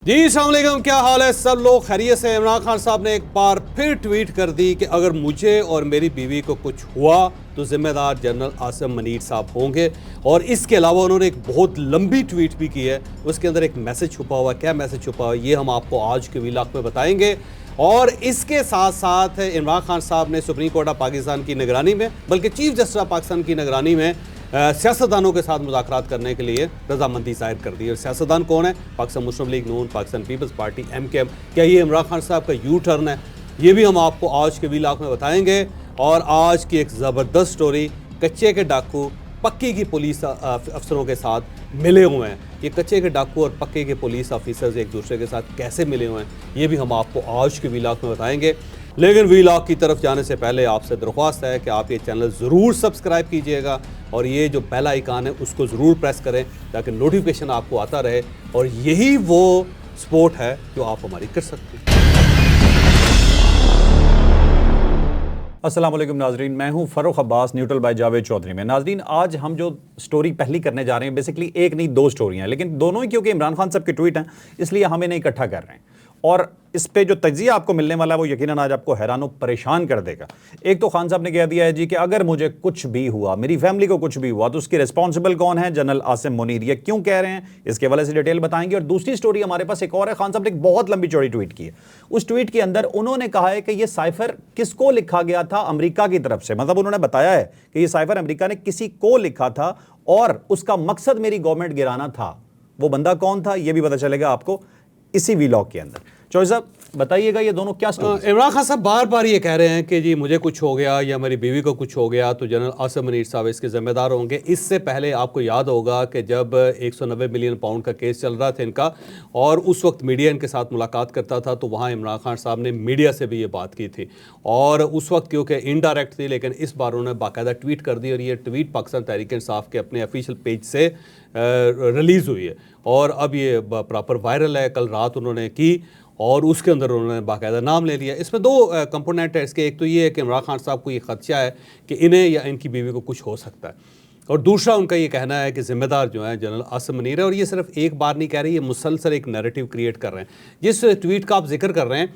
जी अस्सलाम वालेकुम, क्या हाल है सब लोग? खैरियत से? इमरान खान साहब ने एक बार फिर ट्वीट कर दी कि अगर मुझे और मेरी बीवी को कुछ हुआ तो जिम्मेदार जनरल आसिम मनीर साहब होंगे। और इसके अलावा उन्होंने एक बहुत लंबी ट्वीट भी की है, उसके अंदर एक मैसेज छुपा हुआ है। क्या मैसेज छुपा हुआ है ये हम आपको आज के व्लॉग में बताएंगे। और इसके साथ साथ इमरान खान साहब ने सुप्रीम कोर्ट ऑफ पाकिस्तान की निगरानी में, बल्कि चीफ जस्टिस ऑफ पाकिस्तान की निगरानी में सियासतदानों के साथ मुज़ाकरात करने के लिए रजामंदी जाहिर कर दी। और सियासतदान कौन है? पाकिस्तान मुस्लिम लीग नून, पाकिस्तान पीपल्स पार्टी MKM। क्या ये इमरान खान साहब का यू टर्न है? ये भी हम आपको आज के व्लॉग में बताएंगे। और आज की एक ज़बरदस्त स्टोरी, कच्चे के डाकू पक्के की पुलिस अफसरों के साथ मिले हुए हैं। ये कच्चे के डाकू और पक्के के पुलिस ऑफिसर्स एक दूसरे के साथ कैसे मिले हुए हैं, ये भी हम आपको आज के व्लॉग में बताएंगे। लेकिन व्लॉग की तरफ जाने से पहले आपसे दरख्वास्त है कि आप ये चैनल ज़रूर सब्सक्राइब कीजिएगा और ये जो बेल आइकन है उसको ज़रूर प्रेस करें ताकि नोटिफिकेशन आपको आता रहे। और यही वो सपोर्ट है जो आप हमारी कर सकते हैं। अस्सलाम वालेकुम नाजरीन, मैं हूं फ़रूख अब्बास, न्यूट्रल बाय जावेद चौधरी में। नाजरीन, आज हम जो स्टोरी पहली करने जा रहे हैं, बेसिकली एक नहीं दो स्टोरियां हैं, लेकिन दोनों ही क्योंकि इमरान खान साहब के ट्वीट हैं इसलिए हम इन्हें इकट्ठा कर रहे हैं। और इस पे जो तज्जिया आपको मिलने वाला है वो यकीनन आज आपको हैरान परेशान कर देगा। एक तो खान साहब ने कह दिया है जी कि अगर मुझे कुछ भी हुआ, मेरी फैमिली को कुछ भी हुआ, तो उसकी रिस्पॉन्सिबल कौन है? जनरल आसिम मुनीर। ये क्यों कह रहे हैं इसके हवाले से डिटेल बताएंगे। और दूसरी स्टोरी हमारे पास एक और है। खान साहब ने एक बहुत लंबी चौड़ी ट्वीट की है। उस ट्वीट के अंदर उन्होंने कहा है कि यह साइफर किसको लिखा गया था? अमेरिका की तरफ से। मतलब उन्होंने बताया है कि यह साइफर अमेरिका ने किसी को लिखा था और उसका मकसद मेरी गवर्नमेंट गिराना था। वो बंदा कौन था यह भी पता चलेगा आपको इसी व्लॉग के अंदर। चौधरी साहब बताइएगा ये दोनों क्या स्टोरी? इमरान खान साहब बार बार ये कह रहे हैं कि जी मुझे कुछ हो गया या मेरी बीवी को कुछ हो गया तो जनरल आसिम मनीर साहब इसके ज़िम्मेदार होंगे। इससे पहले आपको याद होगा कि जब 190 मिलियन पाउंड का केस चल रहा था इनका, और उस वक्त मीडिया इनके साथ मुलाकात करता था, तो वहाँ इमरान खान साहब ने मीडिया से भी ये बात की थी। और उस वक्त क्योंकि इनडायरेक्ट थी, लेकिन इस बार उन्होंने बाकायदा ट्वीट कर दी। और ये ट्वीट पाकिस्तान तहरीक इंसाफ के अपने ऑफिशियल पेज से रिलीज़ हुई है और अब ये प्रॉपर वायरल है। कल रात उन्होंने की और उसके अंदर उन्होंने बाकायदा नाम ले लिया। इसमें दो कंपोनेंट है इसके। एक तो ये है कि इमरान खान साहब को ये खदशा है कि इन्हें या इनकी बीवी को कुछ हो सकता है, और दूसरा उनका ये कहना है कि ज़िम्मेदार जो है जनरल आसिम मनीर है। और ये सिर्फ एक बार नहीं कह रहे, ये मुसलसल एक नैरेटिव क्रिएट कर रहे हैं। जिस ट्वीट का आप जिक्र कर रहे हैं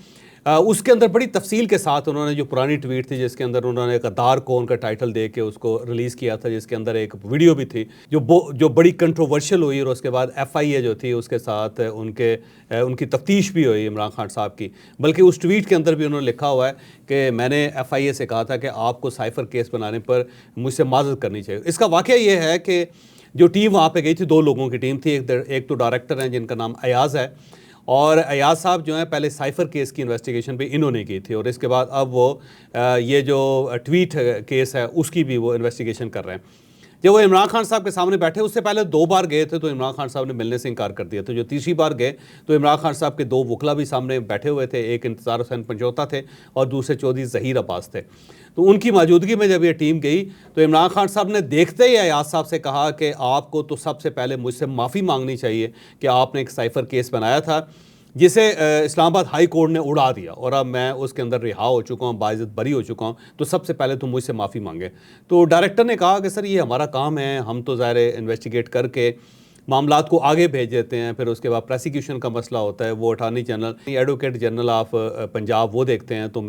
उसके अंदर बड़ी तफसील के साथ उन्होंने जो पुरानी ट्वीट थी जिसके अंदर उन्होंने गद्दार कौन का टाइटल दे के उसको रिलीज़ किया था, जिसके अंदर एक वीडियो भी थी जो बड़ी कंट्रोवर्शियल हुई। और उसके बाद FIA जो थी उसके साथ उनकी तफ्तीश भी हुई इमरान खान साहब की। बल्कि उस ट्वीट के अंदर भी उन्होंने लिखा हुआ है कि मैंने FIA से कहा था कि आपको साइफर केस बनाने पर मुझसे माजरत करनी चाहिए। इसका वाक़या ये है कि जो टीम वहाँ पर गई थी, दो लोगों की टीम थी। एक तो डायरेक्टर हैं जिनका नाम अयाज़ है, और अयाज साहब जो है पहले साइफर केस की इन्वेस्टिगेशन भी इन्होंने की थी, और इसके बाद अब वो ये जो ट्वीट केस है उसकी भी वो इन्वेस्टिगेशन कर रहे हैं। जब वो इमरान खान साहब के सामने बैठे, उससे पहले 2 बार गए थे तो इमरान खान साहब ने मिलने से इनकार कर दिया था। जो तीसरी बार गए तो इमरान खान साहब के 2 वकला भी सामने बैठे हुए थे। एक इंतज़ार हुसैन पंजोता थे और दूसरे चौधरी ज़हीर अब्बास थे। तो उनकी मौजूदगी में जब ये टीम गई तो इमरान खान साहब ने देखते ही अयाज साहब से कहा कि आपको तो सबसे पहले मुझसे माफ़ी मांगनी चाहिए कि आपने एक साइफर केस बनाया था जिसे इस्लामाबाद हाई कोर्ट ने उड़ा दिया, और अब मैं उसके अंदर रिहा हो चुका हूँ, बाइज़्ज़त बरी हो चुका हूँ, तो सबसे पहले तो मुझसे माफ़ी मांगे। तो डायरेक्टर ने कहा कि सर ये हमारा काम है, हम तो ज़ाहिर इन्वेस्टिगेट करके मामलात को आगे भेज देते हैं, फिर उसके बाद प्रोसिक्यूशन का मसला होता है, वो attorney general advocate general of Punjab वो देखते हैं, तो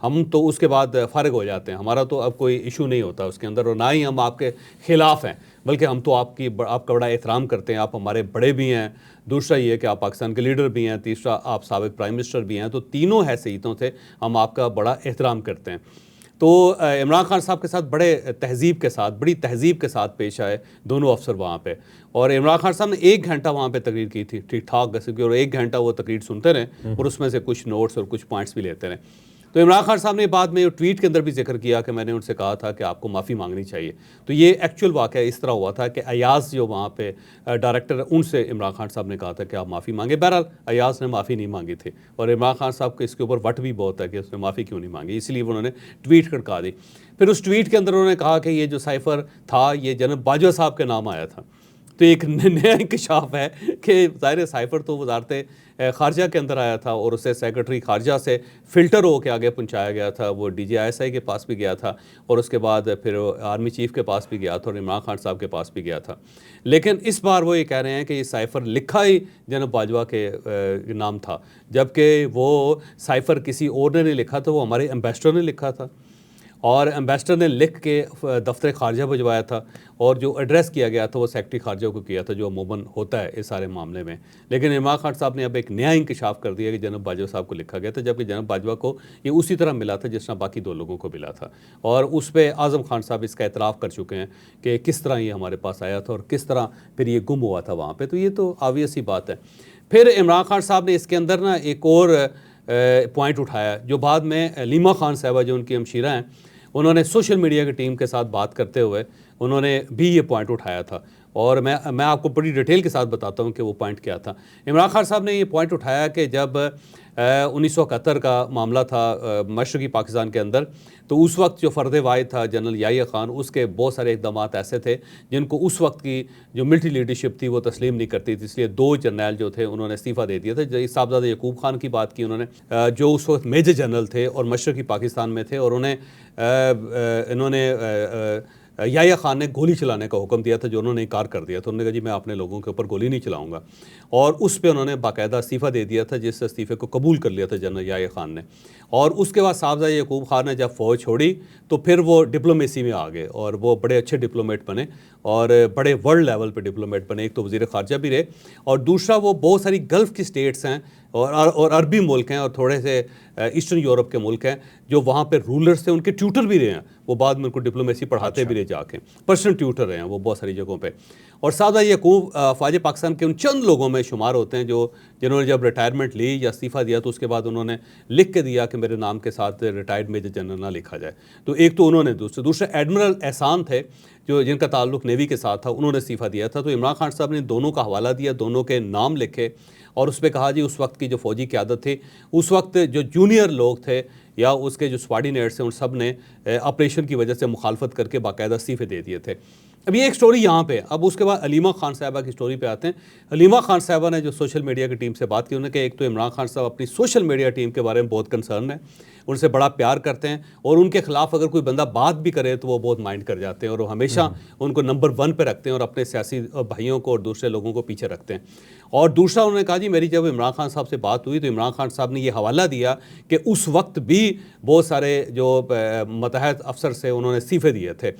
हम तो उसके बाद फ़ारिग हो जाते हैं। हमारा तो अब कोई इशू नहीं होता उसके अंदर, और ना ही हम आपके ख़िलाफ़ हैं, बल्कि हम तो आपका बड़ा एहतराम करते हैं। आप हमारे बड़े भी हैं, दूसरा ये कि आप पाकिस्तान के लीडर भी हैं, तीसरा आप साबिक प्राइम मिनिस्टर भी हैं, तो तीनों हैसियतों से हम आपका बड़ा एहतराम करते हैं। तो इमरान खान साहब के साथ बड़ी तहज़ीब के साथ पेश आए दोनों अफसर वहाँ पे। और इमरान खान साहब ने 1 घंटा वहाँ पे तकरीर की थी, ठीक ठाक की, और 1 घंटा वो तकरीर सुनते रहे और उसमें से कुछ नोट्स और कुछ पॉइंट्स भी लेते रहे। तो इमरान खान साहब ने बाद में ट्वीट के अंदर भी जिक्र किया कि मैंने उनसे कहा था कि आपको माफ़ी मांगनी चाहिए। तो ये एक्चुअल वाक़या इस तरह हुआ था कि अयाज़ जो वहाँ पे डायरेक्टर, उनसे इमरान खान साहब ने कहा था कि आप माफ़ी मांगे। बहरहाल अयाज़ ने माफ़ी नहीं मांगी थी, और इमरान खान साहब को इसके ऊपर वट भी बहुत है कि उसने माफ़ी क्यों नहीं मांगी, इसलिए उन्होंने ट्वीट खड़का दी। फिर उस ट्वीट के अंदर उन्होंने कहा कि ये जो साइफर था ये जनरल बाजवा साहब के नाम आया था। तो एक नया इंकशाफ है कि ज़ाहिर साइफ़र तो वजारत ख़ारजा के अंदर आया था और उसे सेक्रेटरी ख़ारजा से फ़िल्टर हो के आगे पहुंचाया गया था, वो DGISI के पास भी गया था और उसके बाद फिर आर्मी चीफ़ के पास भी गया था और इमरान खान साहब के पास भी गया था। लेकिन इस बार वो ये कह रहे हैं कि ये साइफ़र लिखा ही जनरल बाजवा के नाम था, जबकि वो साइफ़र किसी और ने नहीं लिखा था, वो हमारे एम्बेसडर ने लिखा था और एम्बेसडर ने लिख के दफ्तर ख़ारजा भिजवाया था और जो एड्रेस किया गया था वो सेक्रेटरी ख़ारजा को किया था, जो अमूमन होता है इस सारे मामले में। लेकिन इमरान खान साहब ने अब एक नया इंकशाफ कर दिया कि जनरल बाजवा साहब को लिखा गया था, जबकि जनरल बाजवा को ये उसी तरह मिला था जिस तरह बाकी 2 लोगों को मिला था। और उस पर आज़म खान साहब इसका एतराफ़ कर चुके हैं कि किस तरह ये हमारे पास आया था और किस तरह फिर ये गुम हुआ था वहाँ पर। तो ये तो ऑब्वियस ही बात है। फिर इमरान खान साहब ने इसके अंदर ना एक और पॉइंट उठाया, जो बाद में लीमा खान साहबा जो उनकी हमशीरा हैं, उन्होंने सोशल मीडिया की टीम के साथ बात करते हुए उन्होंने भी ये पॉइंट उठाया था और मैं आपको बड़ी डिटेल के साथ बताता हूँ कि वो पॉइंट क्या था। इमरान खान साहब ने ये पॉइंट उठाया कि जब 1971 का मामला था मशरक़ी पाकिस्तान के अंदर, तो उस वक्त जो फ़र्द वाहिद था जनरल याहिया ख़ान, उसके बहुत सारे इक़दामात ऐसे थे जिनको उस वक्त की जो मिलिट्री लीडरशिप थी वो तस्लीम नहीं करती थी, इसलिए 2 जर्नैल जो थे उन्होंने इस्तीफ़ा दे दिया था। साहबजादा यकूब खान की बात की उन्होंने, जो उस वक्त मेजर जनरल थे और मशरक़ी पाकिस्तान में थे, और उन्हें इन्होंने याहिया ख़ान ने गोली चलाने का हुक्म दिया था, जो उन्होंने इनकार कर दिया था। उन्होंने कहा जी मैं अपने लोगों के ऊपर गोली नहीं चलाऊंगा, और उस पर उन्होंने बाकायदा इस्तीफ़ा दे दिया था, जिस इस्तीफ़े को कबूल कर लिया था जनरल याहिया ख़ान ने। और उसके बाद साहबजादा यकूब खान ने जब फ़ौज छोड़ी तो फिर वो डिप्लोमेसी में आ गए और वो बड़े अच्छे डिप्लोमेट बने और बड़े वर्ल्ड लेवल पे डिप्लोमेट बने। एक तो वज़ीर ख़ारजा भी रहे और दूसरा वो बहुत सारी गल्फ़ की स्टेट्स हैं और अरबी मुल्क हैं और थोड़े से ईस्टर्न यूरोप के मुल्क हैं जो वहाँ पे रूलर्स थे, उनके ट्यूटर भी रहे हैं। वो बाद में उनको डिप्लोमेसी पढ़ाते भी रहे, जाके पर्सनल ट्यूटर रहे हैं वो बहुत सारी जगहों पे। और साहबजादा यकूब फ़ौज पाकिस्तान के उन चंद लोगों में शुमार होते हैं जिन्होंने जब रिटायरमेंट ली या इस्तीफ़ा दिया तो उसके बाद उन्होंने लिख के दिया कि मेरे नाम के साथ रिटायर्ड मेजर जनरल ना लिखा जाए। तो एक तो उन्होंने, दूसरे एडमिरल एहसान थे जो जिनका ताल्लुक नेवी के साथ था, उन्होंने इस्तीफ़ा दिया था। तो इमरान खान साहब ने दोनों का हवाला दिया, दोनों के नाम लिखे और उस पर कहा जी उस वक्त की जो फ़ौजी क़यादत थी, उस वक्त जो जूनियर लोग थे या उसके जो स्वार्डिनेट्स हैं, उन सब ने ऑपरेशन की वजह से मुखालफत करके बाकायदा इस्तीफ़े दे दिए थे। अब ये एक स्टोरी यहाँ पे। अब उसके बाद अलीमा खान साहबा की स्टोरी पे आते हैं। अलीमा खान साहबा ने जो सोशल मीडिया की टीम से बात की, उन्होंने कहा एक तो इमरान खान साहब अपनी सोशल मीडिया टीम के बारे में बहुत कंसर्न है, उनसे बड़ा प्यार करते हैं और उनके ख़िलाफ़ अगर कोई बंदा बात भी करे तो वो बहुत माइंड कर जाते हैं और वो हमेशा उनको नंबर 1 पे रखते हैं और अपने सियासी भाइयों को और दूसरे लोगों को पीछे रखते हैं। और दूसरा उन्होंने कहा जी मेरी जब इमरान खान साहब से बात हुई तो इमरान खान साहब ने ये हवाला दिया कि उस वक्त भी बहुत सारे जो मतहत अफसर से उन्होंने इस्तीफ़े दिए थे।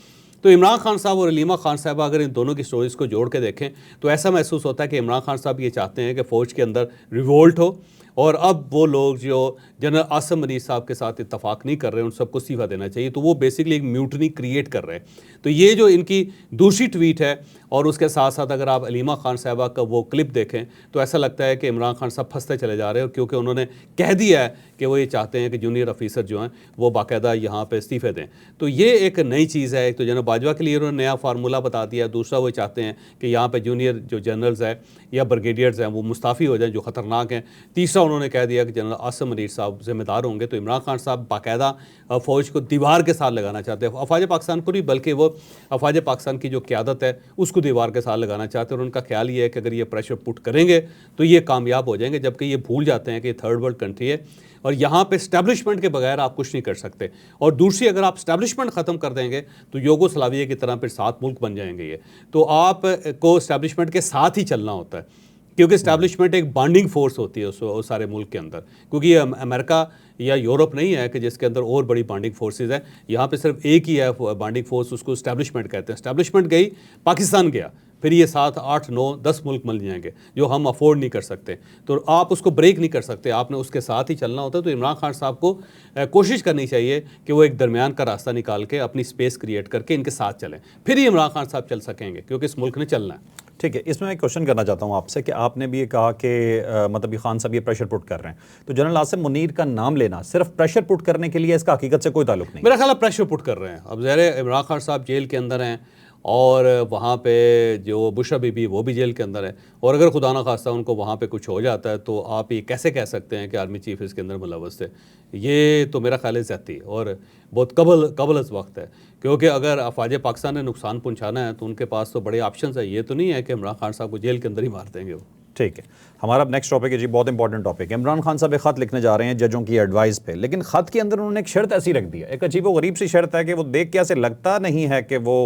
तो इमरान खान साहब और अलीमा खान साहब अगर इन दोनों की स्टोरीज़ को जोड़ के देखें तो ऐसा महसूस होता है कि इमरान खान साहब ये चाहते हैं कि फ़ौज के अंदर रिवोल्ट हो और अब वो लोग जो जनरल आसिम मनीर साहब के साथ इत्तफाक नहीं कर रहे हैं उन सबको इस्तीफ़ा देना चाहिए। तो वो बेसिकली एक म्यूटनी क्रिएट कर रहे हैं। तो ये जो इनकी दूसरी ट्वीट है और उसके साथ साथ अगर आप अलीमा खान साहबा का वो क्लिप देखें तो ऐसा लगता है कि इमरान खान साहब फंसते चले जा रहे हैं, क्योंकि उन्होंने कह दिया है कि वो ये चाहते हैं कि जूनियर ऑफिसर जो हैं वो बाकायदा यहाँ पे इस्तीफ़े दें। तो ये एक नई चीज़ है। एक तो जनरल बाजवा के लिए उन्होंने नया फार्मूला बता दिया, दूसरा वो चाहते हैं कि यहाँ पे जूनियर जो जनरल्स हैं या ब्रिगेडियर्स हैं वो मुस्ताफ़ी हो जाएं जो ख़तरनाक हैं। तीसरा उन्होंने कह दिया कि जनरल आसिम मनीर साहब ज़िम्मेदार होंगे। तो इमरान खान साहब बाकायदा फ़ौज को दीवार के साथ लगाना चाहते हैं, अफवाज पाकिस्तान को नहीं बल्कि वो अफवाज पाकिस्तान की जो क़यादत है उसको दीवार के साथ लगाना चाहते हैं। और उनका ख्याल ये है कि अगर ये प्रेशर पुट करेंगे तो ये कामयाब हो जाएंगे, जबकि ये भूल जाते हैं कि थर्ड वर्ल्ड कंट्री है और यहाँ पे स्टैब्लिशमेंट के बगैर आप कुछ नहीं कर सकते। और दूसरी, अगर आप स्टैब्लिशमेंट ख़त्म कर देंगे तो यूगोस्लाविया की तरह फिर 7 मुल्क बन जाएंगे ये। तो आप को स्टैब्लिशमेंट के साथ ही चलना होता है, क्योंकि इस्टेब्लिशमेंट एक बॉन्डिंग फोर्स होती है उस सारे मुल्क के अंदर, क्योंकि ये अमेरिका या यूरोप नहीं है कि जिसके अंदर और बड़ी बॉन्डिंग फोर्सेस है। यहाँ पे सिर्फ एक ही है बॉन्डिंग फोर्स, उसको इस्टेब्लिशमेंट कहते हैं। इस्टेब्लिशमेंट गई, पाकिस्तान गया, फिर ये 7, 8, 9, 10 मुल्क मिल जाएंगे जो हम अफोर्ड नहीं कर सकते। तो आप उसको ब्रेक नहीं कर सकते, आपने उसके साथ ही चलना होता है। तो इमरान खान साहब को कोशिश करनी चाहिए कि वो एक दरमियान का रास्ता निकाल के अपनी स्पेस क्रिएट करके इनके साथ चलें, फिर ही इमरान खान साहब चल सकेंगे, क्योंकि इस मुल्क ने चलना है। ठीक है, इसमें मैं क्वेश्चन करना चाहता हूँ आपसे कि आपने भी ये कहा कि मतलब ये खान साहब ये प्रेशर पुट कर रहे हैं, तो जनरल आसिम मुनीर का नाम लेना सिर्फ प्रेशर पुट करने के लिए, इसका हकीकत से कोई ताल्लुक नहीं? मेरा ख्याल है प्रेशर पुट कर रहे हैं। अब ज़ाहिर है इमरान खान साहब जेल के अंदर हैं और वहाँ पे जो बुशरा बीबी वो भी जेल के अंदर है, और अगर खुदा ना खास्ता उनको वहाँ पे कुछ हो जाता है तो आप ये कैसे कह सकते हैं कि आर्मी चीफ इसके अंदर मुलव्वस थे? ये तो मेरा ख्याल है ज़्यादती और बहुत कबल वक्त है, क्योंकि अगर अफवाज पाकिस्तान ने नुकसान पहुँचाना है तो उनके पास तो बड़े ऑप्शन है। ये तो नहीं है कि इमरान खान साहब को जेल के अंदर ही मार देंगे वो। ठीक है, हमारा अब नेक्स्ट टॉपिक है जी, बहुत इंपॉर्टेंट टॉपिक है। इमरान खान साहब एक खत लिखने जा रहे हैं जजों की एडवाइस पे, लेकिन खत के अंदर उन्होंने एक शर्त ऐसी रख दी है, एक अजीब व गरीब सी शर्त है कि वो देख के ऐसे लगता नहीं है कि वो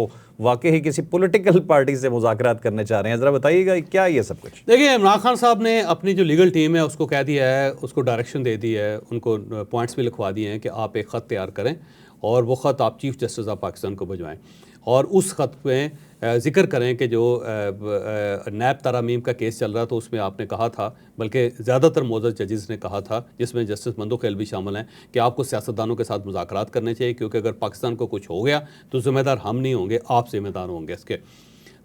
वाकई ही किसी पॉलिटिकल पार्टी से मुज़ाकरात करने चाह रहे हैं। ज़रा बताइएगा क्या ये सब कुछ। देखिए, इमरान खान साहब ने अपनी जो लीगल टीम है उसको कह दिया है, उसको डायरेक्शन दे दी है, उनको पॉइंट्स भी लिखवा दिए हैं कि आप एक ख़त तैयार करें और वो ख़त आप चीफ जस्टिस ऑफ पाकिस्तान को भिजवाएं, और उस ख़त में ज़िक्र करें कि जो नैब तरामीम का केस चल रहा था उसमें आपने कहा था, बल्कि ज़्यादातर मोअज़्ज़ज़ जजेस ने कहा था, जिसमें जस्टिस मंदू खैल भी शामिल हैं, कि आपको सियासतदानों के साथ मुज़ाकरात करने चाहिए, क्योंकि अगर पाकिस्तान को कुछ हो गया तो ज़िम्मेदार हम नहीं होंगे, आप ज़िम्मेदार होंगे इसके।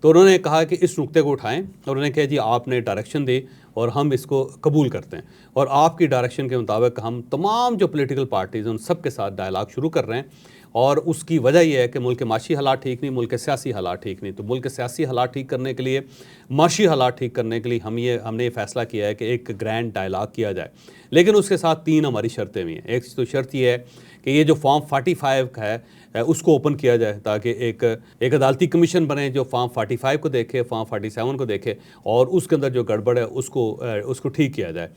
तो उन्होंने कहा कि इस नुक्ते को उठाएं, और उन्होंने कहा जी आपने डायरेक्शन दी और हम इसको कबूल करते हैं, और आपकी डायरेक्शन के मुताबिक हम तमाम जो पॉलिटिकल पार्टीज़ हैं उन सब के साथ डायलॉग शुरू कर रहे हैं। और उसकी वजह यह है कि मुल्क के माशी हालात ठीक नहीं, मुल्क के सियासी हालात ठीक नहीं, तो मुल्क के सियासी हालात ठीक करने के लिए, माशी हालात ठीक करने के लिए हमने ये फ़ैसला किया है कि एक ग्रैंड डायलॉग किया जाए, लेकिन उसके साथ 3 हमारी शर्तें भी हैं। एक तो शर्त यह है कि ये जो फॉर्म 45 है उसको ओपन किया जाए, ताकि एक अदालती कमीशन बने जो फॉर्म 45 को देखे, फॉर्म 47 को देखे, और उसके अंदर जो गड़बड़ है उसको ठीक किया जाए।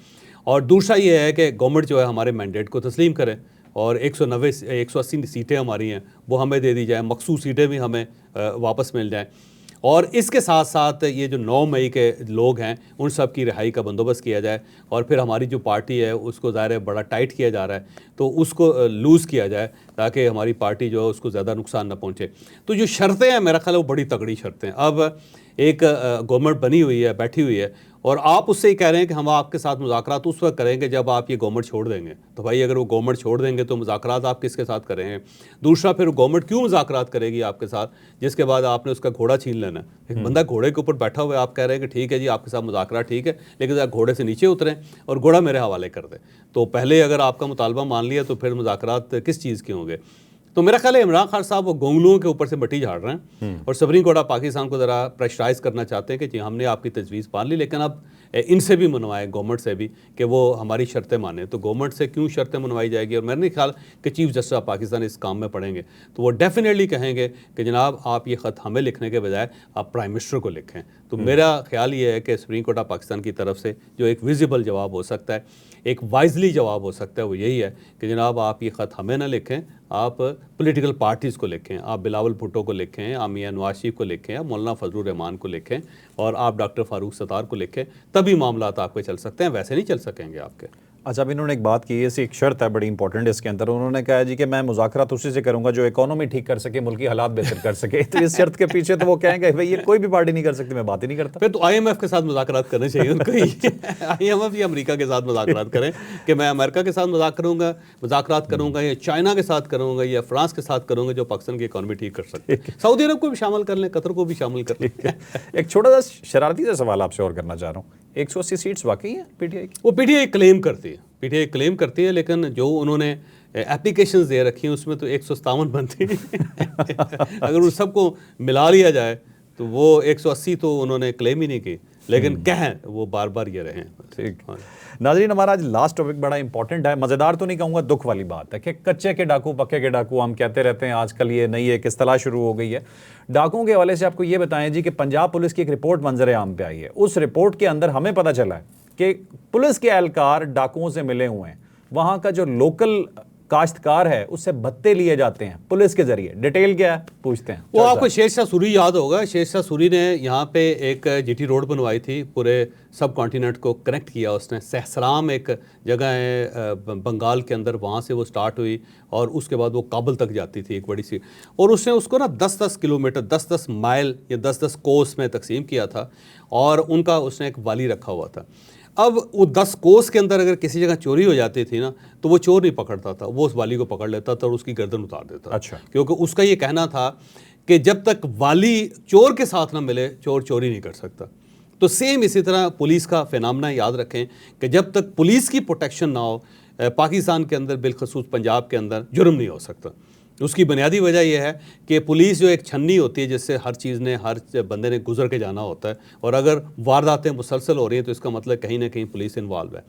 और दूसरा ये है कि गवर्नमेंट जो है हमारे मैंडेट को तस्लीम करे, और 180 सीटें हमारी हैं वो हमें दे दी जाए, मखसूस सीटें भी हमें वापस मिल जाएँ, और इसके साथ साथ ये जो 9 मई के लोग हैं उन सब की रिहाई का बंदोबस्त किया जाए, और फिर हमारी जो पार्टी है उसको ज़ाहिर है बड़ा टाइट किया जा रहा है, तो उसको लूज़ किया जाए ताकि हमारी पार्टी जो है उसको ज़्यादा नुकसान ना पहुँचे। तो जो शर्तें हैं मेरा ख्याल है वो बड़ी तगड़ी शर्तें हैं। अब एक गवर्नमेंट बनी हुई है, बैठी हुई है, और आप उससे ही कह रहे हैं कि हम आपके साथ मुज़ाकरात उस वक्त करेंगे जब आप ये गवर्नमेंट छोड़ देंगे। तो भाई अगर वो गवर्नमेंट छोड़ देंगे तो मुज़ाकरात आप किसके साथ करेंगे? दूसरा, फिर गवर्नमेंट क्यों मुज़ाकरात करेगी आपके साथ जिसके बाद आपने उसका घोड़ा छीन लेना है? एक बंदा घोड़े के ऊपर बैठा हुआ है, आप कह रहे हैं कि ठीक है जी आपके साथ मुज़ाकरात ठीक है, लेकिन आप घोड़े से नीचे उतरें और घोड़ा मेरे हवाले कर दें। तो पहले अगर आपका मुतालबा मान लिया तो फिर मुज़ाकरात किस चीज़ के होंगे? तो मेरा ख्याल है इमरान खान साहब वो गोंगलुओं के ऊपर से मट्टी झाड़ रहे हैं, और सुप्रीम कोर्ट ऑफ पाकिस्तान को ज़रा प्रेशराइज करना चाहते हैं कि जी हमने आपकी तजवीज़ मान ली, लेकिन अब इनसे भी मनवाएं, गवर्नमेंट से भी, कि वो हमारी शर्तें माने। तो गवर्नमेंट से क्यों शर्तें मनवाई जाएगी? और मेरा नहीं ख्याल कि चीफ जस्टिस ऑफ पाकिस्तान इस काम में पड़ेंगे, तो वो डेफिनेटली कहेंगे कि जनाब आप ये ख़त हमें लिखने के बजाय आप प्राइम मिनिस्टर को लिखें। तो मेरा ख्याल ये है कि सुप्रीम कोर्ट ऑफ पाकिस्तान की तरफ से जो एक विजिबल जवाब हो सकता है, एक वाइजली जवाब हो सकता है, वो यही है कि जनाब आप ये ख़त हमें ना लिखें, आप पॉलिटिकल पार्टीज़ को लिखें, आप बिलावल भुट्टो को लिखें, आप मियां नवाज शरीफ को लिखें, आप मौलाना फजलुर रहमान को लिखें, और आप डॉक्टर फारूक सत्तार को लिखें, तभी मामलात आपके चल सकते हैं, वैसे नहीं चल सकेंगे आपके। अच्छा, अब इन्होंने एक बात की, ऐसी एक शर्त है बड़ी इंपॉर्टेंट इसके अंदर, उन्होंने कहा जी कि मैं मुज़ाकरात उसी से करूंगा जो इकोनॉमी ठीक कर सके, मुल्की हालात बेहतर कर सके। तो इस शर्त के पीछे तो वो कहेंगे भाई ये कोई भी पार्टी नहीं कर सकती, मैं बात ही नहीं करता। फिर तो IMF के साथ मुज़ाकरात करने चाहिए उनको ही। IMF या अमेरिका के साथ मुज़ाकरात करें कि मैं अमेरिका के साथ मुज़ाकरात करूँगा या चाइना के साथ करूँगा या फ्रांस के साथ करूँगा जो पाकिस्तान की इकोनॉमी ठीक कर सकते। सऊदी अरब को भी शामिल कर लें, कतर को भी शामिल कर लें। एक छोटा सा शरारती सा सवाल आपसे और करना चाह रहा हूँ, 180 सीट्स वाकई हैं PTI की? वो PTI क्लेम करती है, PTI क्लेम करती है, लेकिन जो उन्होंने एप्लीकेशंस दे रखी हैं उसमें तो 157 बनती हैं। अगर उन सबको मिला लिया जाए तो वो 180 तो उन्होंने क्लेम ही नहीं की, लेकिन कहें वो बार बार ये रहे। ठीक। नाज़रीन, हमारा आज लास्ट टॉपिक बड़ा इंपॉर्टेंट है, मज़ेदार तो नहीं कहूँगा, दुख वाली बात है कि कच्चे के डाकू पक्के के डाकू हम कहते रहते हैं, आजकल ये नई एक इस्तिलाह शुरू हो गई है। डाकुओं के हवाले से आपको ये बताएं जी कि पंजाब पुलिस की एक रिपोर्ट मंजर आम पे आई है। उस रिपोर्ट के अंदर हमें पता चला है कि पुलिस के एहलकार डाकुओं से मिले हुए हैं, वहाँ का जो लोकल काश्तकार है उससे भत्ते लिए जाते हैं पुलिस के जरिए। डिटेल क्या है पूछते हैं। वो आपको शेरशाह सूरी याद होगा, शेरशाह सूरी ने यहाँ पे एक GT रोड बनवाई थी, पूरे सब कॉन्टिनेंट को कनेक्ट किया उसने। सहसराम एक जगह है बंगाल के अंदर, वहाँ से वो स्टार्ट हुई और उसके बाद वो काबुल तक जाती थी, एक बड़ी सी, और उसने उसको ना 10-10 किलोमीटर 10-10 माइल या 10-10 कोस में तकसीम किया था, और उनका उसने एक वाली रखा हुआ था। अब वो 10 कोस के अंदर अगर किसी जगह चोरी हो जाती थी ना, तो वो चोर नहीं पकड़ता था, वो उस वाली को पकड़ लेता था और उसकी गर्दन उतार देता। अच्छा। क्योंकि उसका ये कहना था कि जब तक वाली चोर के साथ ना मिले चोर चोरी नहीं कर सकता। तो सेम इसी तरह पुलिस का फिनोमेना याद रखें कि जब तक पुलिस की प्रोटेक्शन ना हो पाकिस्तान के अंदर, बिलखसूस पंजाब के अंदर जुर्म नहीं हो सकता। उसकी बुनियादी वजह यह है कि पुलिस जो एक छन्नी होती है जिससे हर चीज़ ने हर बंदे ने गुजर के जाना होता है, और अगर वारदातें मुसलसल हो रही हैं तो इसका मतलब कहीं ना कहीं पुलिस इन्वॉल्व है।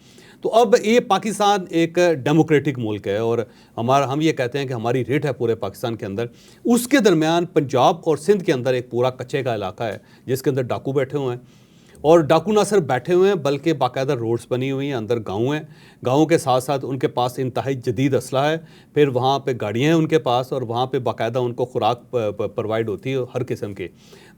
तो अब ये पाकिस्तान एक डेमोक्रेटिक मुल्क है और हम ये कहते हैं कि हमारी रेट है पूरे पाकिस्तान के अंदर। उसके दरमियान पंजाब और सिंध के अंदर एक पूरा कच्चे का इलाका है जिसके अंदर डाकू बैठे हुए हैं, और डाकू ना सिर्फ बैठे हुए हैं बल्कि बाकायदा रोड्स बनी हुई हैं, अंदर गाँव हैं, गाँव के साथ साथ उनके पास इंतहाई जदीद असला है, फिर वहाँ पे गाड़ियाँ हैं उनके पास, और वहाँ पे बाकायदा उनको खुराक प्रोवाइड होती है हर किस्म की।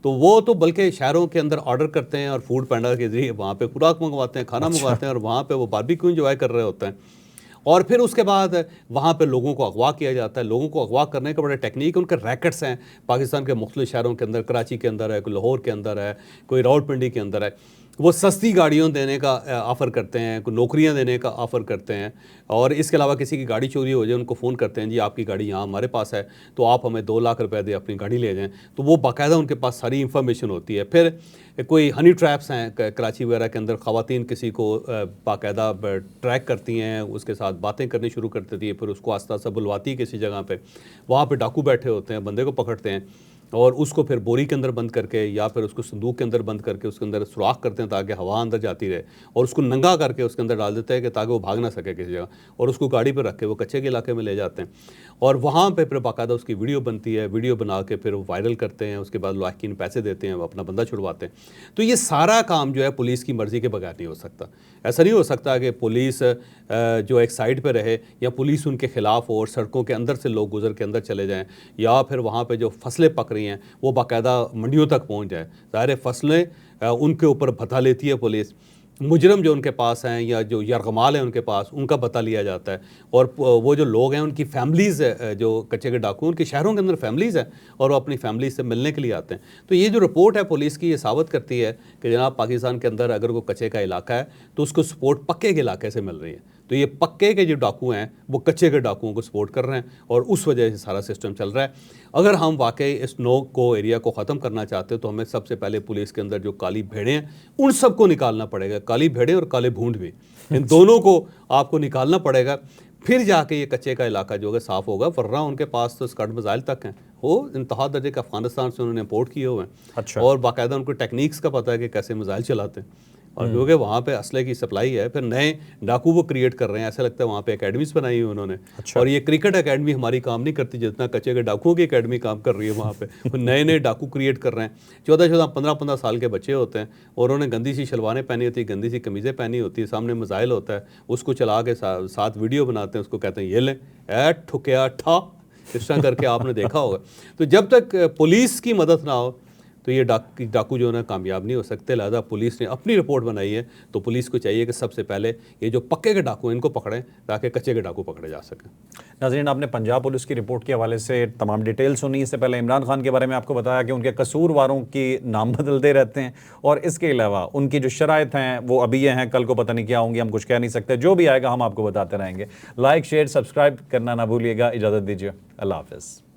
तो वो तो बल्कि शहरों के अंदर ऑर्डर करते हैं और फूड पैंडा के जरिए वहाँ पे खुराक मंगवाते हैं, खाना मंगवाते हैं, और वहाँ पे वो बारबेक्यू एंजॉय कर रहे होते हैं। और फिर उसके बाद वहाँ पे लोगों को अगवा किया जाता है। लोगों को अगवा करने के बड़े टेक्निक, उनके रैकेट्स हैं पाकिस्तान के मुख्तलिफ शहरों के अंदर, कराची के अंदर है, कोई लाहौर के अंदर है, कोई रावलपिंडी के अंदर है। वो सस्ती गाड़ियों देने का ऑफ़र करते हैं, कोई नौकरियां देने का ऑफ़र करते हैं, और इसके अलावा किसी की गाड़ी चोरी हो जाए उनको फ़ोन करते हैं, जी आपकी गाड़ी यहाँ हमारे पास है तो आप हमें 2 लाख रुपए दे अपनी गाड़ी ले जाएं। तो वो बाकायदा उनके पास सारी इंफॉर्मेशन होती है। फिर कोई हनी ट्रैप्स हैं कराची वगैरह के अंदर, ख़वातीन किसी को बाकायदा ट्रैक करती हैं, उसके साथ बातें करनी शुरू कर देती है, फिर उसको आस्ता आस्ता बुलवाती है किसी जगह पे, वहाँ पे डाकू बैठे होते हैं, बंदे को पकड़ते हैं और उसको फिर बोरी के अंदर बंद करके या फिर उसको संदूक के अंदर बंद करके उसके अंदर सुराख करते हैं ताकि हवा अंदर जाती रहे, और उसको नंगा करके उसके अंदर डाल देते हैं कि ताकि वो भाग ना सके किसी जगह, और उसको गाड़ी पर रख के वो कच्चे के इलाके में ले जाते हैं, और वहाँ पे फिर बाकायदा उसकी वीडियो बनती है, वीडियो बना के फिर वो वायरल करते हैं, उसके बाद लाहिकीन पैसे देते हैं, वो अपना बंदा छुड़वाते हैं। तो ये सारा काम जो है पुलिस की मर्ज़ी के बगैर नहीं हो सकता। ऐसा नहीं हो सकता कि पुलिस जो एक साइड पे रहे या पुलिस उनके ख़िलाफ़ हो और सड़कों के अंदर से लोग गुजर के अंदर चले जाएँ, या फिर वहाँ पे जो फसलें पक रही हैं वो बाकायदा मंडियों तक पहुँच जाए। ज़ाहिर फसलें उनके ऊपर भत्ता लेती है पुलिस, मुजरम जो उनके पास हैं या जो यरगमाल हैं उनके पास, उनका पता लिया जाता है, और वो जो लोग हैं उनकी फैमिलीज़ जो कच्चे के डाकू, उनके शहरों के अंदर फैमिलीज़ हैं और वो अपनी फैमिली से मिलने के लिए आते हैं। तो ये जो रिपोर्ट है पुलिस की, ये साबित करती है कि जनाब पाकिस्तान के अंदर अगर वो कच्चे का इलाका है तो उसको सपोर्ट पक्के के इलाके से मिल रही है। तो ये पक्के के जो डाकू हैं वो कच्चे के डाकुओं को सपोर्ट कर रहे हैं और उस वजह से सारा सिस्टम चल रहा है। अगर हम वाकई इस नो को एरिया को ख़त्म करना चाहते हो तो हमें सबसे पहले पुलिस के अंदर जो काली भेड़ें हैं उन सबको निकालना पड़ेगा, काली भेड़ें और काले भूंड भी, इन दोनों को आपको निकालना पड़ेगा। फिर जाके ये कच्चे का इलाका जो है साफ़ होगा, वरना उनके पास तो स्कर्ट मिसाइल तक हैं, वो इंतहा दर्जे के अफगानिस्तान से उन्होंने इम्पोर्ट किए हुए हैं। अच्छा। और बाकायदा उनको टेक्निक्स का पता है कि कैसे मिसाइल चलाते हैं, और क्योंकि वहाँ पे असले की सप्लाई है, फिर नए डाकू वो क्रिएट कर रहे हैं। ऐसा लगता है वहाँ पे एकेडमीज बनाई हुई उन्होंने। अच्छा। और ये क्रिकेट एकेडमी हमारी काम नहीं करती जितना कच्चे के डाकुओं की एकेडमी काम कर रही है वहाँ पे। वो नए नए डाकू क्रिएट कर रहे हैं, 14-14, 15-15 साल के बच्चे होते हैं और उन्होंने गंदी सी शलवारें पहनी होती है, गंदी सी कमीज़ें पहनी होती है, सामने मिसाइल होता है, उसको चला के साथ वीडियो बनाते हैं, उसको कहते हैं ये लें ए ठुकिया ठा, इस तरह करके आपने देखा होगा। तो जब तक पुलिस की मदद ना हो तो ये डाकू जो है ना कामयाब नहीं हो सकते। लिहाजा पुलिस ने अपनी रिपोर्ट बनाई है तो पुलिस को चाहिए कि सबसे पहले ये जो पक्के के डाकू हैं इनको पकड़ें ताकि कच्चे के डाकू पकड़े जा सकें। नाज़रीन, आपने पंजाब पुलिस की रिपोर्ट के हवाले से तमाम डिटेल सुनी। इससे पहले इमरान खान के बारे में आपको बताया कि उनके कसूरवारों की नाम बदलते रहते हैं, और इसके अलावा उनकी जो शराइत हैं वो अभी ये हैं, कल को पता नहीं क्या होंगी, हम कुछ कह नहीं सकते। जो भी आएगा हम आपको बताते रहेंगे। लाइक शेयर सब्सक्राइब करना ना भूलिएगा। इजाज़त दीजिए, अल्लाह हाफ़िज़।